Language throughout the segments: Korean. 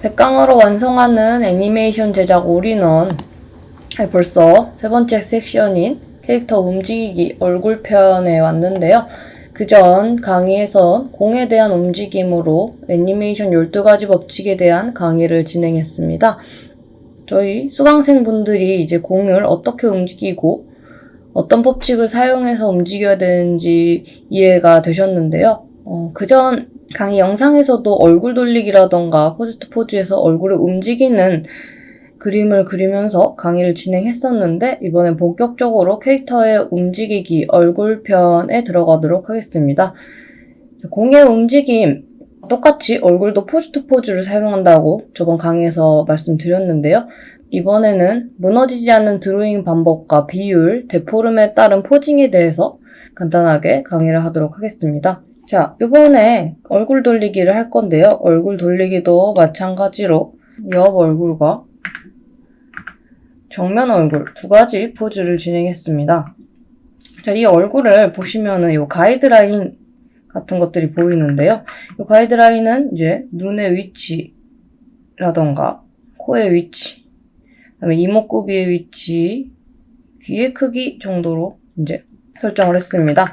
백강화로 완성하는 애니메이션 제작 올인원. 벌써 세 번째 섹션인 캐릭터 움직이기 얼굴편에 왔는데요. 그전 강의에선 공에 대한 움직임으로 애니메이션 12가지 법칙에 대한 강의를 진행했습니다. 저희 수강생분들이 이제 공을 어떻게 움직이고 어떤 법칙을 사용해서 움직여야 되는지 이해가 되셨는데요. 그전 강의 영상에서도 얼굴 돌리기라던가 포즈 투 포즈에서 얼굴을 움직이는 그림을 그리면서 강의를 진행했었는데 이번엔 본격적으로 캐릭터의 움직이기 얼굴편에 들어가도록 하겠습니다. 공의 움직임, 똑같이 얼굴도 포즈 투 포즈를 사용한다고 저번 강의에서 말씀드렸는데요. 이번에는 무너지지 않는 드로잉 방법과 비율, 데포름에 따른 포징에 대해서 간단하게 강의를 하도록 하겠습니다. 자, 이번에 얼굴 돌리기를 할 건데요. 얼굴 돌리기도 마찬가지로 옆 얼굴과 정면 얼굴 두 가지 포즈를 진행했습니다. 자, 이 얼굴을 보시면은 이 가이드라인 같은 것들이 보이는데요. 이 가이드라인은 이제 눈의 위치라던가 코의 위치, 그다음에 이목구비의 위치, 귀의 크기 정도로 이제 설정을 했습니다.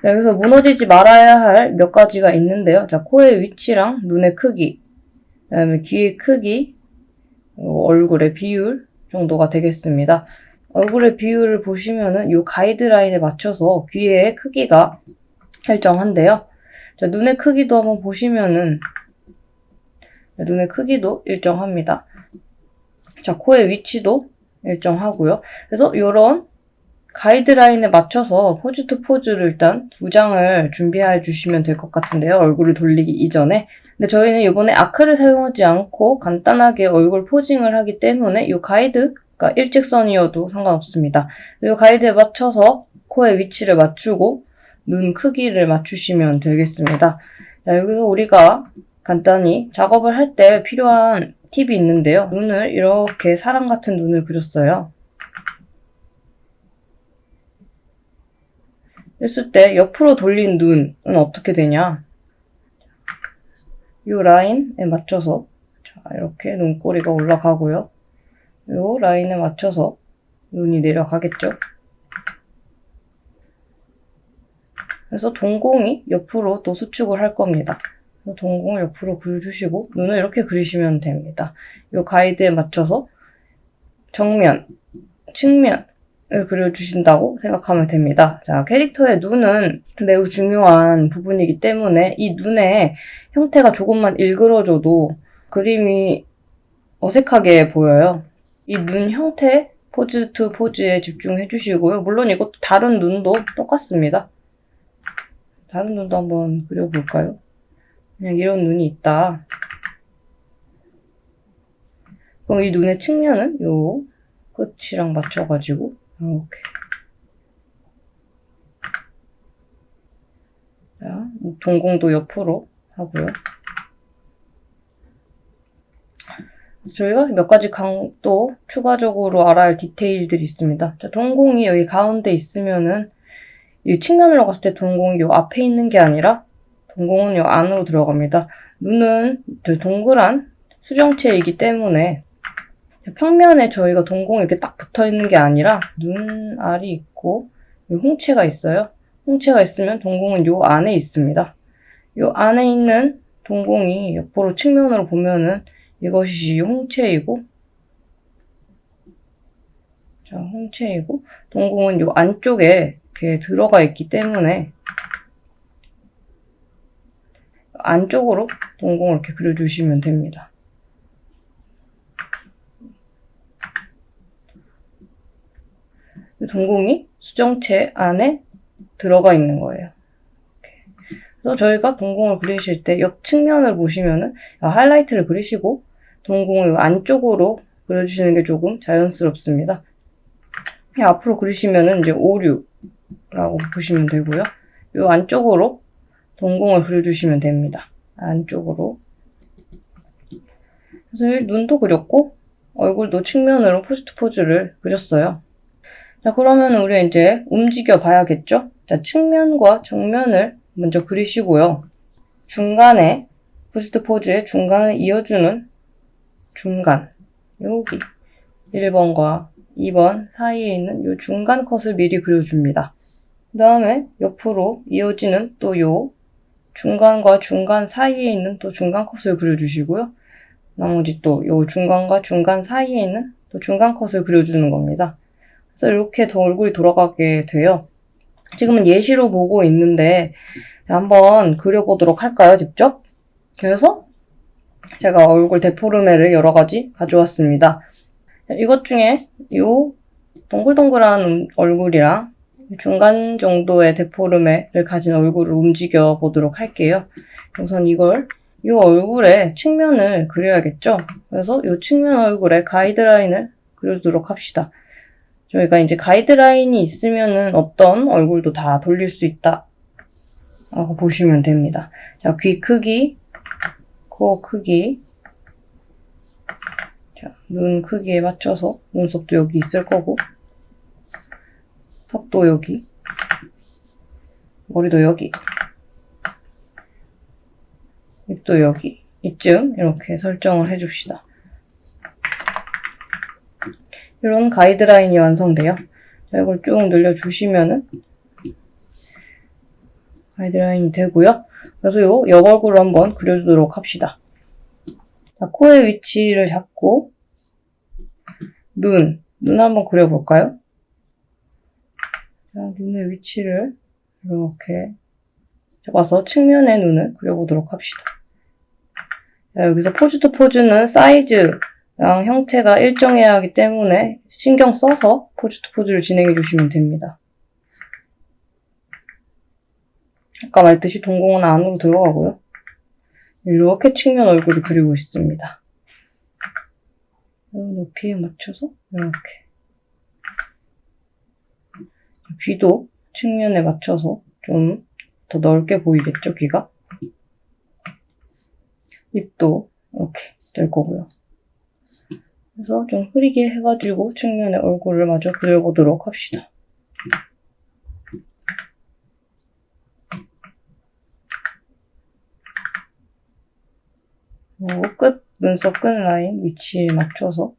자, 여기서 무너지지 말아야 할 몇 가지가 있는데요. 자, 코의 위치랑 눈의 크기, 그다음에 귀의 크기, 얼굴의 비율 정도가 되겠습니다. 얼굴의 비율을 보시면은 이 가이드라인에 맞춰서 귀의 크기가 일정한데요. 자, 눈의 크기도 한번 보시면은 눈의 크기도 일정합니다. 자, 코의 위치도 일정하고요. 그래서 이런 가이드라인에 맞춰서 포즈 투 포즈를 일단 2장을 준비해 주시면 될 것 같은데요. 얼굴을 돌리기 이전에. 근데 저희는 이번에 아크를 사용하지 않고 간단하게 얼굴 포징을 하기 때문에 이 가이드가 일직선이어도 상관없습니다. 이 가이드에 맞춰서 코의 위치를 맞추고 눈 크기를 맞추시면 되겠습니다. 자, 여기서 우리가 간단히 작업을 할 때 필요한 팁이 있는데요. 눈을 이렇게 사람 같은 눈을 그렸어요. 했을 때 옆으로 돌린 눈은 어떻게 되냐? 이 라인에 맞춰서 자, 이렇게 눈꼬리가 올라가고요. 이 라인에 맞춰서 눈이 내려가겠죠? 그래서 동공이 옆으로 또 수축을 할 겁니다. 동공을 옆으로 그려주시고 눈을 이렇게 그리시면 됩니다. 이 가이드에 맞춰서 정면, 측면을 그려주신다고 생각하면 됩니다. 자, 캐릭터의 눈은 매우 중요한 부분이기 때문에 이 눈의 형태가 조금만 일그러져도 그림이 어색하게 보여요. 이 눈 형태 포즈 투 포즈에 집중해 주시고요. 물론 이것도 다른 눈도 똑같습니다. 다른 눈도 한번 그려볼까요? 그냥 이런 눈이 있다. 그럼 이 눈의 측면은 요 끝이랑 맞춰가지고 이렇게. 자, 동공도 옆으로 하고요. 저희가 몇 가지 또 추가적으로 알아야 할 디테일들이 있습니다. 자, 동공이 여기 가운데 있으면은 이 측면으로 갔을 때 동공이 요 앞에 있는 게 아니라 동공은 요 안으로 들어갑니다. 눈은 동그란 수정체이기 때문에 평면에 저희가 동공이 이렇게 딱 붙어 있는 게 아니라 눈알이 있고 홍채가 있어요. 홍채가 있으면 동공은 요 안에 있습니다. 요 안에 있는 동공이 옆으로 측면으로 보면은 이것이 홍채이고, 자, 홍채이고, 동공은 요 안쪽에 이렇게 들어가 있기 때문에 안쪽으로 동공을 이렇게 그려주시면 됩니다. 동공이 수정체 안에 들어가 있는 거예요. 그래서 저희가 동공을 그리실 때 옆 측면을 보시면은 하이라이트를 그리시고 동공을 안쪽으로 그려주시는 게 조금 자연스럽습니다. 앞으로 그리시면은 이제 오류라고 보시면 되고요. 이 안쪽으로 동공을 그려주시면 됩니다. 안쪽으로. 그래서 눈도 그렸고 얼굴도 측면으로 포즈 투 포즈를 그렸어요. 자, 그러면 우리 이제 움직여 봐야겠죠? 자, 자, 측면과 정면을 먼저 그리시고요. 중간에, 부스트 포즈의 중간을 이어주는 중간, 여기 1번과 2번 사이에 있는 이 중간 컷을 미리 그려줍니다. 그 다음에 옆으로 이어지는 또 요 중간과 중간 사이에 있는 또 중간 컷을 그려주시고요. 나머지 또 요 중간과 중간 사이에 있는 또 중간 컷을 그려주는 겁니다. 그래서 이렇게 더 얼굴이 돌아가게 돼요. 지금은 예시로 보고 있는데 한번 그려보도록 할까요, 직접? 그래서 제가 얼굴 데포르메를 여러 가지 가져왔습니다. 이것 중에 요 동글동글한 얼굴이랑 중간 정도의 데포르메를 가진 얼굴을 움직여 보도록 할게요. 우선 이 얼굴의 측면을 그려야겠죠? 그래서 이 측면 얼굴에 가이드라인을 그려주도록 합시다. 저희가 이제 가이드라인이 있으면은 어떤 얼굴도 다 돌릴 수 있다 라고 보시면 됩니다. 자, 귀 크기, 코 크기, 자, 눈 크기에 맞춰서 눈썹도 여기 있을 거고, 턱도 여기, 머리도 여기, 입도 여기, 이쯤 이렇게 설정을 해줍시다. 이런 가이드라인이 완성돼요. 자, 이걸 쭉 늘려주시면은 가이드라인이 되고요. 그래서 요 옆 얼굴을 한번 그려주도록 합시다. 자, 코의 위치를 잡고 눈 한번 그려볼까요? 자, 눈의 위치를 이렇게 잡아서 측면의 눈을 그려보도록 합시다. 자, 여기서 포즈 투 포즈는 사이즈랑 형태가 일정해야 하기 때문에 신경 써서 포즈 투 포즈를 진행해 주시면 됩니다. 아까 말했듯이 동공은 안으로 들어가고요. 이렇게 측면 얼굴을 그리고 있습니다. 높이에 맞춰서 이렇게. 귀도 측면에 맞춰서 좀 더 넓게 보이겠죠, 귀가? 입도 이렇게 될 거고요. 그래서 좀 흐리게 해가지고 측면의 얼굴을 마저 그려보도록 합시다. 눈썹 끝 라인 위치에 맞춰서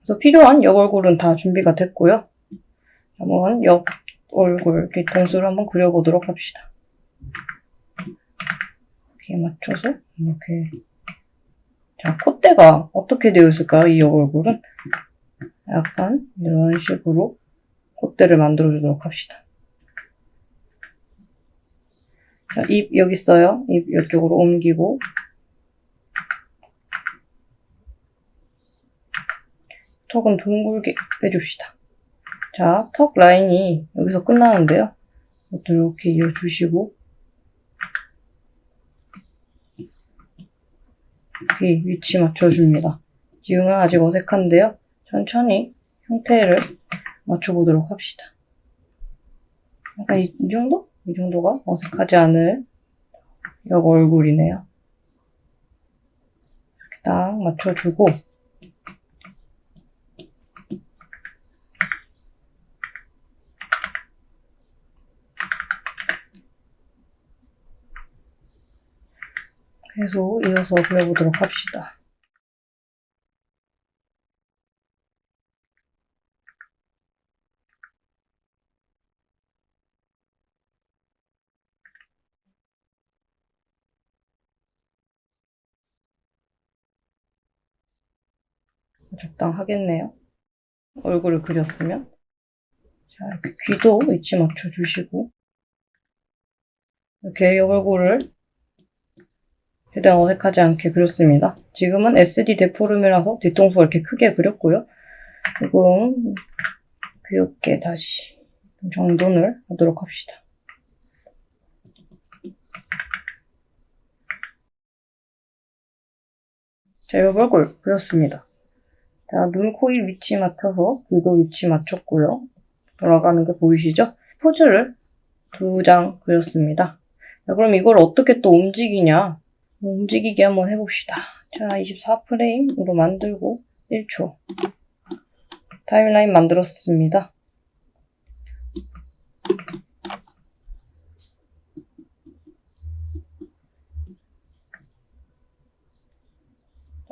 그래서 필요한 옆 얼굴은 다 준비가 됐고요. 한번 옆 얼굴 뒤통수를 한번 그려보도록 합시다. 이렇게 맞춰서 이렇게. 자, 콧대가 어떻게 되어 있을까요? 이 옆 얼굴은 약간 이런 식으로 콧대를 만들어주도록 합시다. 자, 입 여기 있어요. 입 이쪽으로 옮기고 턱은 둥글게 빼줍시다. 자, 턱 라인이 여기서 끝나는데요. 이것도 이렇게 이어주시고 귀 위치 맞춰줍니다. 지금은 아직 어색한데요. 천천히 형태를 맞춰보도록 합시다. 약간 이 정도? 이 정도가 어색하지 않을 옆 얼굴이네요. 이렇게 딱 맞춰주고 계속 이어서 그려보도록 합시다. 적당하겠네요. 얼굴을 그렸으면. 자, 이렇게 귀도 위치 맞춰주시고 이렇게 옆 얼굴을 최대한 어색하지 않게 그렸습니다. 지금은 SD 데포름이라서 뒤통수가 이렇게 크게 그렸고요. 조금 귀엽게 다시 정돈을 하도록 합시다. 자, 옆 얼굴 그렸습니다. 자, 눈, 코, 입 위치 맞춰서 귀도 위치 맞췄고요. 돌아가는 게 보이시죠? 포즈를 2장 그렸습니다. 자, 그럼 이걸 어떻게 또 움직이냐? 움직이게 한번 해봅시다. 자, 24프레임으로 만들고 1초. 타임라인 만들었습니다.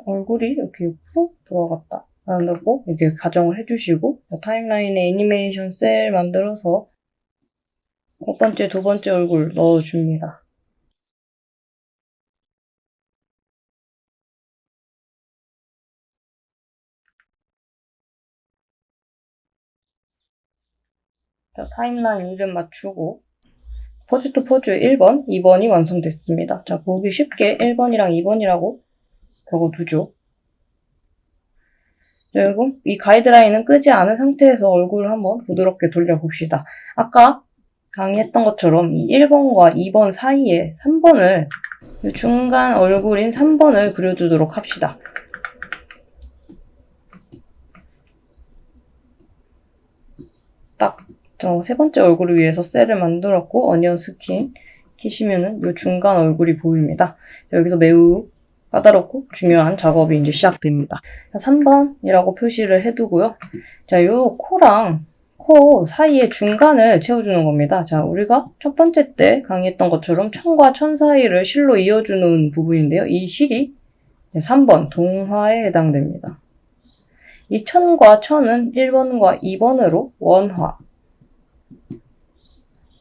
얼굴이 이렇게 옆으로 들어갔다 라는 거 이렇게 가정을 해주시고, 타임라인에 애니메이션 셀 만들어서 첫 번째, 두 번째 얼굴 넣어줍니다. 자, 타임라인 이름 맞추고 포즈 투 포즈 1번, 2번이 완성됐습니다. 자, 보기 쉽게 1번이랑 2번이라고 적어두죠. 자, 그리고 이 가이드라인은 끄지 않은 상태에서 얼굴을 한번 부드럽게 돌려봅시다. 아까 강의했던 것처럼 이 1번과 2번 사이에 3번을, 중간 얼굴인 3번을 그려주도록 합시다. 딱 세 번째 얼굴을 위해서 셀을 만들었고, 어니언 스킨 키시면은 이 중간 얼굴이 보입니다. 여기서 매우 까다롭고 중요한 작업이 이제 시작됩니다. 3번이라고 표시를 해두고요. 자, 요 코랑 코 사이에 중간을 채워주는 겁니다. 자, 우리가 첫 번째 때 강의했던 것처럼 천과 천 사이를 실로 이어주는 부분인데요. 이 실이 3번 동화에 해당됩니다. 이 천과 천은 1번과 2번으로 원화에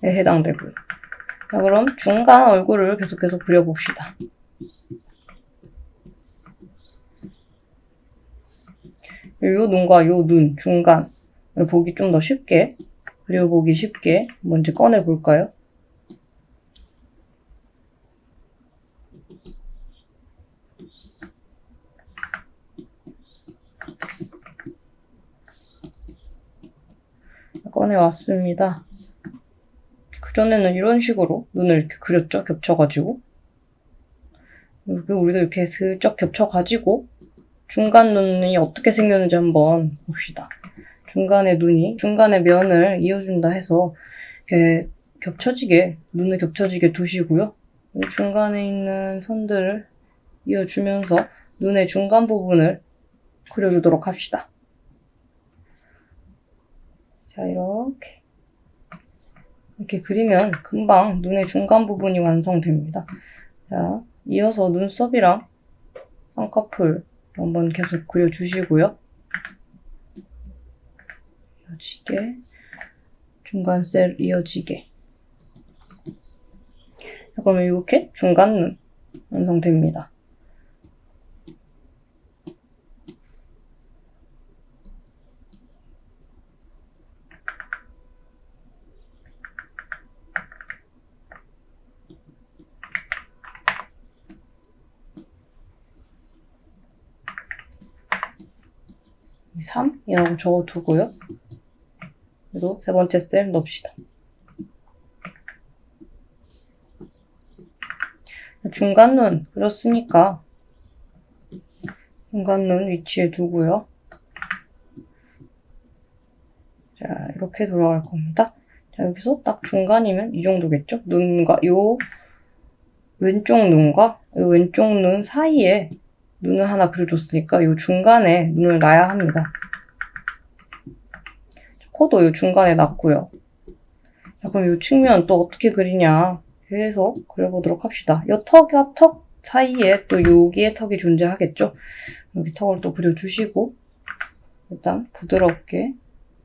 해당되고요. 자, 그럼 중간 얼굴을 계속해서 그려봅시다. 요 눈과 요 눈 중간을 보기 좀 더 쉽게, 그려보기 쉽게 먼저 꺼내볼까요? 꺼내왔습니다. 그전에는 이런 식으로 눈을 이렇게 그렸죠? 겹쳐가지고. 우리도 이렇게 슬쩍 겹쳐가지고 중간 눈이 어떻게 생겼는지 한번 봅시다. 중간에 눈이, 중간에 면을 이어준다 해서 이렇게 눈을 겹쳐지게 두시고요. 중간에 있는 선들을 이어주면서 눈의 중간 부분을 그려주도록 합시다. 자, 이렇게 그리면 금방 눈의 중간 부분이 완성됩니다. 자, 이어서 눈썹이랑 쌍꺼풀 한번 계속 그려주시고요. 이어지게, 중간 셀 이어지게. 자, 그러면 이렇게 중간 눈 완성됩니다. 이 3이라고 적어두고요. 그리고 세 번째 셀 넣읍시다. 중간 눈 그렸으니까 중간 눈 위치에 두고요. 자, 이렇게 돌아갈 겁니다. 자, 여기서 딱 중간이면 이 정도겠죠? 요 왼쪽 눈 사이에 눈을 하나 그려줬으니까 요 중간에 눈을 놔야 합니다. 코도 요 중간에 놨고요. 자, 그럼 요 측면 또 어떻게 그리냐 계속 그려보도록 합시다. 요 턱과 턱 사이에 또 여기에 턱이 존재하겠죠? 여기 턱을 또 그려주시고 일단 부드럽게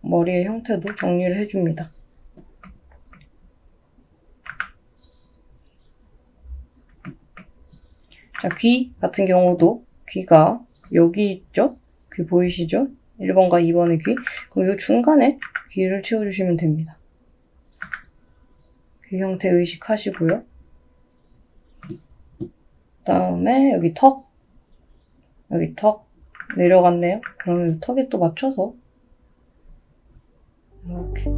머리의 형태도 정리를 해줍니다. 자, 귀 같은 경우도 귀가 여기 있죠? 귀 보이시죠? 1번과 2번의 귀. 그럼 이 중간에 귀를 채워주시면 됩니다. 귀 형태 의식하시고요. 그다음에 여기 턱 내려갔네요. 그러면 턱에 또 맞춰서 이렇게